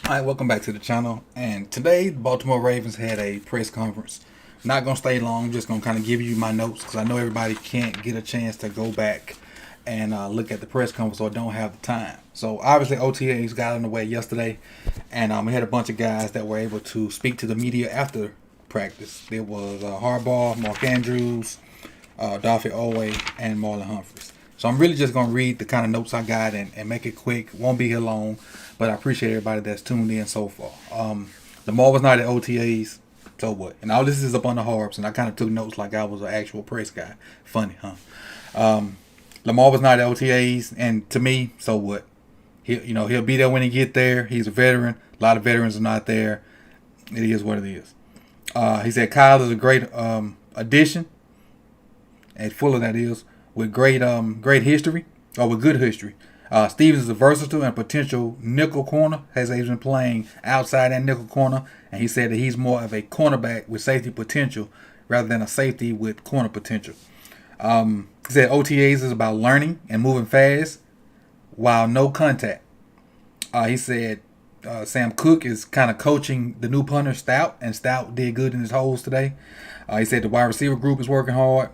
Hi, welcome back to the channel. And today, the Baltimore Ravens had a press conference. Not gonna stay long. I'm just gonna kind of give you my notes because I know everybody can't get a chance to go back and look at the press conference or don't have the time. So obviously, OTAs got in the way yesterday, and we had a bunch of guys that were able to speak to the media after practice. There was Harbaugh, Mark Andrews, Daffy Owe, and Marlon Humphreys. So I'm really just going to read the kind of notes I got and make it quick. Won't be here long, but I appreciate everybody that's tuned in so far. Lamar was not at OTAs, so what? And all this is up on the Harbs, and I kind of took notes like I was an actual press guy. Funny, huh? Lamar was not at OTAs, and to me, so what? He'll be there when he get there. He's a veteran. A lot of veterans are not there. It is what it is. He said Kyle is a great addition, and Fuller that is, with great history, or with good history. Stevens is a versatile and potential nickel corner, as he's been playing outside that nickel corner, and he said that he's more of a cornerback with safety potential rather than a safety with corner potential. He said OTAs is about learning and moving fast while no contact. He said Sam Cook is kind of coaching the new punter Stout, and Stout did good in his holes today. He said the wide receiver group is working hard.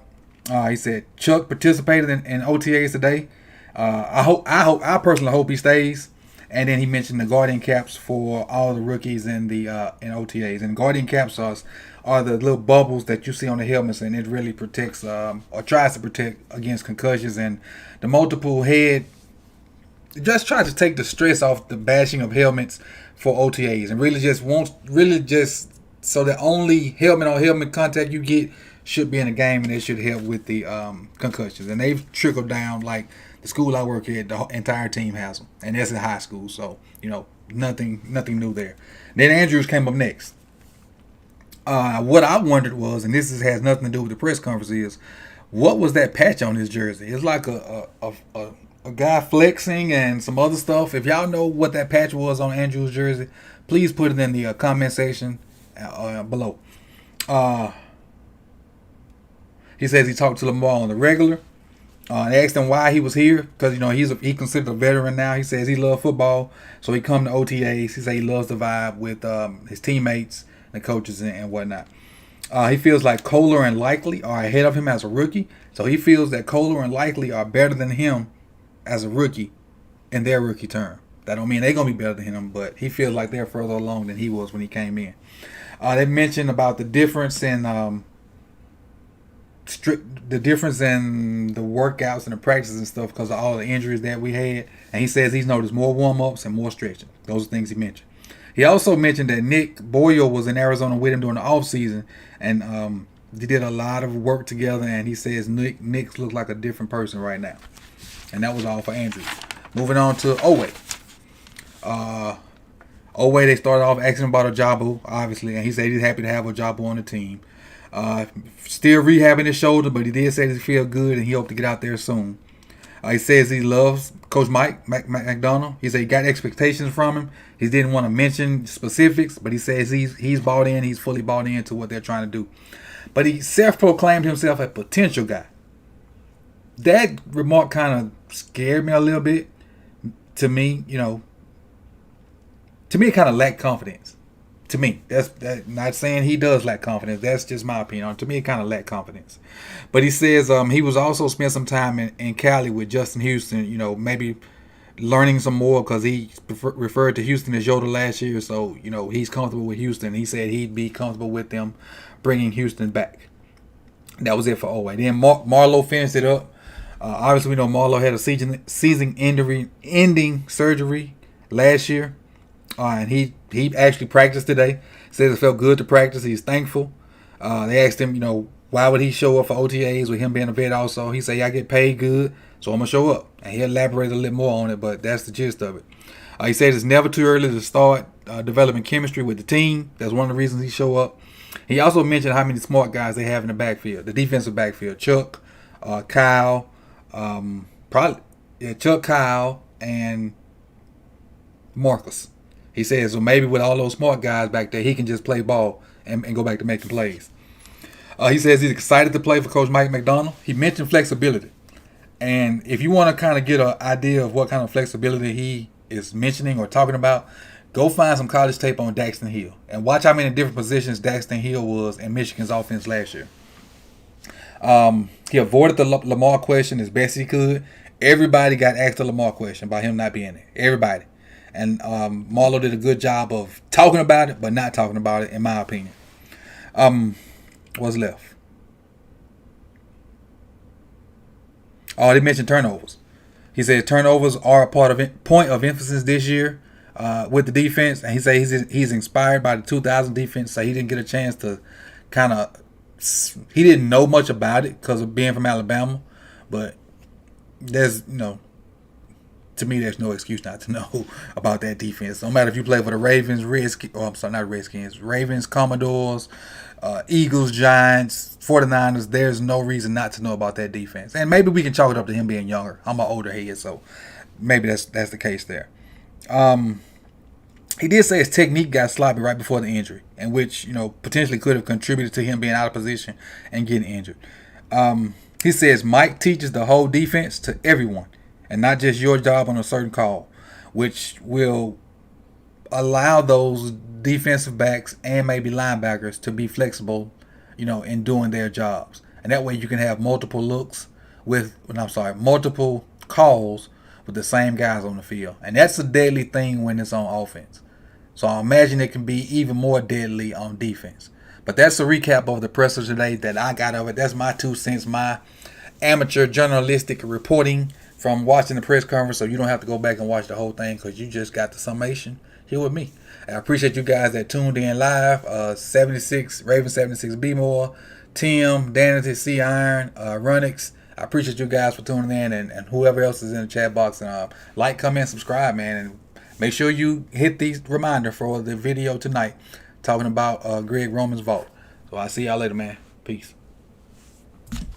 He said Chuck participated in OTAs today. I personally hope he stays. And then he mentioned the guardian caps for all the rookies in the in OTAs. And guardian caps are the little bubbles that you see on the helmets, and it really protects or tries to protect against concussions and the multiple head. It just tries to take the stress off the bashing of helmets for OTAs, and really just so the only helmet on helmet contact you get should be in the game, and it should help with the concussions. And they've trickled down, like the school I work at, the entire team has them, and that's in high school, so nothing new there. Then Andrews came up next. What I wondered was, and has nothing to do with the press conference, is what was that patch on his jersey? It's like a guy flexing and some other stuff. If y'all know what that patch was on Andrews' jersey, please put it in the comment section below. He says he talked to Lamar on the regular. They asked him why he was here, because he considered a veteran now. He says he loves football, so he come to OTAs. He says he loves the vibe with his teammates, the coaches, and whatnot. He feels like Kohler and Likely are ahead of him as a rookie, so he feels that Kohler and Likely are better than him as a rookie in their rookie term. That don't mean they're gonna be better than him, but he feels like they're further along than he was when he came in. They mentioned about the difference in the workouts and the practices and stuff because of all the injuries that we had, and he says he's noticed more warm-ups and more stretching. Those are things he mentioned. He also mentioned that Nick Boyle was in Arizona with him during the offseason, and they did a lot of work together, and he says Nick looks like a different person right now. And that was all for Andrews. Moving on to Owe. Owe, they started off asking about Ajabu, obviously, and he said he's happy to have Ajabu on the team. Still rehabbing his shoulder, but he did say he feel good and he hoped to get out there soon. He says he loves Coach Mike McDonald. He said he got expectations from him. He didn't want to mention specifics, but he says he's bought in. He's fully bought into what they're trying to do. But he self-proclaimed himself a potential guy. That remark kind of scared me a little bit. To me, it kind of lacked confidence. To me, that's not saying he does lack confidence. That's just my opinion. To me, it kind of lacked confidence. But he says he was also spent some time in Cali with Justin Houston. Maybe learning some more because he referred to Houston as Yoda last year. So he's comfortable with Houston. He said he'd be comfortable with them bringing Houston back. That was it for Owe. Then Marlowe finished it up. Obviously, we know Marlowe had a season-ending surgery last year. And he actually practiced today. Says it felt good to practice. He's thankful. They asked him, why would he show up for OTAs with him being a vet also? He said, I get paid good, so I'm going to show up. And he elaborated a little more on it, but that's the gist of it. He said it's never too early to start developing chemistry with the team. That's one of the reasons he show up. He also mentioned how many smart guys they have in the backfield, the defensive backfield. Chuck, Kyle, Chuck, Kyle, and Marcus. He says, so maybe with all those smart guys back there, he can just play ball and go back to making plays. He says he's excited to play for Coach Mike McDonald. He mentioned flexibility. And if you want to kind of get an idea of what kind of flexibility he is mentioning or talking about, Go find some college tape on Daxton Hill and watch how many different positions Daxton Hill was in Michigan's offense last year. He avoided the Lamar question as best he could. Everybody got asked the Lamar question about him not being there. Everybody. And Marlo did a good job of talking about it, but not talking about it, in my opinion. What's left? Oh, they mentioned turnovers. He said turnovers are a point of emphasis this year with the defense. And he said he's inspired by the 2000 defense, so he didn't get a chance to kind of... He didn't know much about it because of being from Alabama, but there's, to me, there's no excuse not to know about that defense. No matter if you play for the Ravens, Ravens, Commodores, Eagles, Giants, 49ers, there's no reason not to know about that defense. And maybe we can chalk it up to him being younger. I'm an older head, so maybe that's the case there. He did say his technique got sloppy right before the injury, and which, potentially could have contributed to him being out of position and getting injured. He says Mike teaches the whole defense to everyone, and not just your job on a certain call, which will allow those defensive backs and maybe linebackers to be flexible, in doing their jobs. And that way you can have multiple multiple calls with the same guys on the field. And that's a deadly thing when it's on offense. So I imagine it can be even more deadly on defense. But that's a recap of the presser today that I got of it. That's my 2 cents, my amateur journalistic reporting from watching the press conference. So you don't have to go back and watch the whole thing because you just got the summation here with me. I appreciate you guys that tuned in live. 76, Raven 76 B More, Tim, Danity, C Iron, Runix. I appreciate you guys for tuning in, and whoever else is in the chat box. And like, comment, subscribe, man. And make sure you hit the reminder for the video tonight talking about Greg Roman's vault. So I'll see y'all later, man. Peace.